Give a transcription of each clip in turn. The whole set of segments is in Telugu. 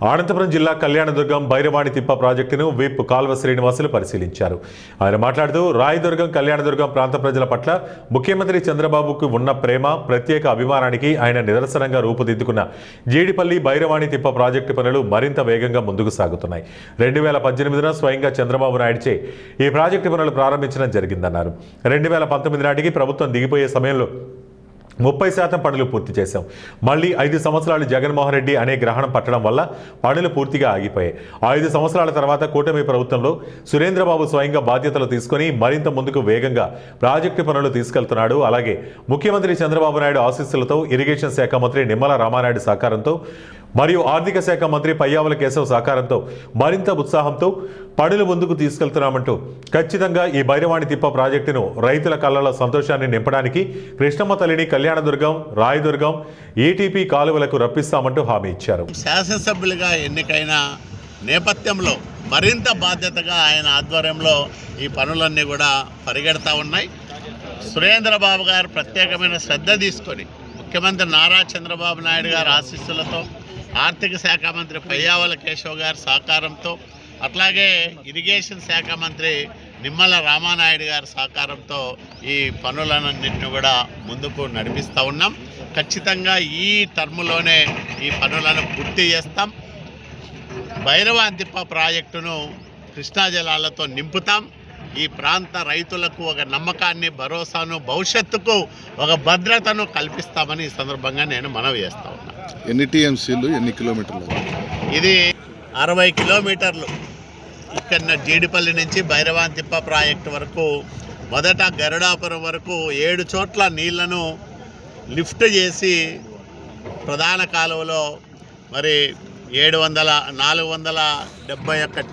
అనంతపురం జిల్లా కళ్యాణదుర్గం భైరవాణి తిప్ప ప్రాజెక్టును విప్ కాల్వ శ్రీనివాసులు పరిశీలించారు. ఆయన మాట్లాడుతూ రాయదుర్గం కళ్యాణదుర్గం ప్రాంత ప్రజల పట్ల ముఖ్యమంత్రి చంద్రబాబుకు ఉన్న ప్రేమ, ప్రత్యేక అభిమానానికి ఆయన నిదర్శనంగా రూపుదిద్దుకున్న జీడిపల్లి భైరవాణి తిప్ప ప్రాజెక్టు పనులు మరింత వేగంగా ముందుకు సాగుతున్నాయి. 2018 స్వయంగా చంద్రబాబు నాయుడుచే ఈ ప్రాజెక్టు పనులు ప్రారంభించడం జరిగిందన్నారు. 2019 నాటికి ప్రభుత్వం దిగిపోయే సమయంలో 30% పనులు పూర్తి చేశాం. మళ్ళీ 5 సంవత్సరాలు జగన్మోహన్ రెడ్డి అనే గ్రహణం పట్టడం వల్ల పనులు పూర్తిగా ఆగిపోయాయి. 5 సంవత్సరాల తర్వాత కూటమి ప్రభుత్వంలో సురేంద్రబాబు స్వయంగా బాధ్యతలు తీసుకుని మరింత ముందుకు వేగంగా ప్రాజెక్టు పనులు తీసుకెళ్తున్నాడు. అలాగే ముఖ్యమంత్రి చంద్రబాబు నాయుడు ఆశీస్సులతో ఇరిగేషన్ శాఖ మంత్రి నిమ్మల రామానాయుడు సహకారంతో మరియు ఆర్థిక శాఖ మంత్రి పయ్యావుల కేశవ్ సహకారంతో మరింత ఉత్సాహంతో పనులు ముందుకు తీసుకెళ్తున్నామంటూ ఖచ్చితంగా ఈ భైరవాణి తిప్ప ప్రాజెక్టును రైతుల కళ్ళలో సంతోషాన్ని నింపడానికి కృష్ణమ్మ తల్లిని కళ్యాణదుర్గం, రాయదుర్గం, ఈటీపీ కాలువలకు రప్పిస్తామంటూ హామీ ఇచ్చారు. శాసనసభ్యులుగా ఎన్నికైన నేపథ్యంలో మరింత బాధ్యతగా ఆయన ఆధ్వర్యంలో ఈ పనులన్నీ కూడా పరిగెడతా ఉన్నాయి. సురేంద్రబాబు గారు ప్రత్యేకమైన శ్రద్ధ తీసుకొని ముఖ్యమంత్రి నారా చంద్రబాబు నాయుడు గారి ఆశీస్సులతో, ఆర్థిక శాఖ మంత్రి పయ్యావుల కేశవ్ గారి సహకారంతో, అట్లాగే ఇరిగేషన్ శాఖ మంత్రి నిమ్మల రామానాయుడు గారి సహకారంతో ఈ పనులన్నింటినీ కూడా ముందుకు నడిపిస్తూ ఉన్నాం. ఖచ్చితంగా ఈ టర్ములోనే ఈ పనులను పూర్తి చేస్తాం. భైరవాణి తిప్ప ప్రాజెక్టును కృష్ణా జలాలతో నింపుతాం. ఈ ప్రాంత రైతులకు ఒక నమ్మకాన్ని, భరోసాను, భవిష్యత్తుకు ఒక భద్రతను కల్పిస్తామని ఈ సందర్భంగా నేను మనవి చేస్తా ఉన్నాను. ఎన్ని టీఎంసీలు, ఎన్ని కిలోమీటర్లు? ఇది 60 కిలోమీటర్లు. ఇక్కడ జీడిపల్లి నుంచి భైరవాణి తిప్ప ప్రాజెక్టు వరకు, మొదట గరుడాపురం వరకు 7 చోట్ల నీళ్లను లిఫ్ట్ చేసి ప్రధాన కాలువలో మరి 471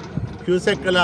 క్యూసెక్కుల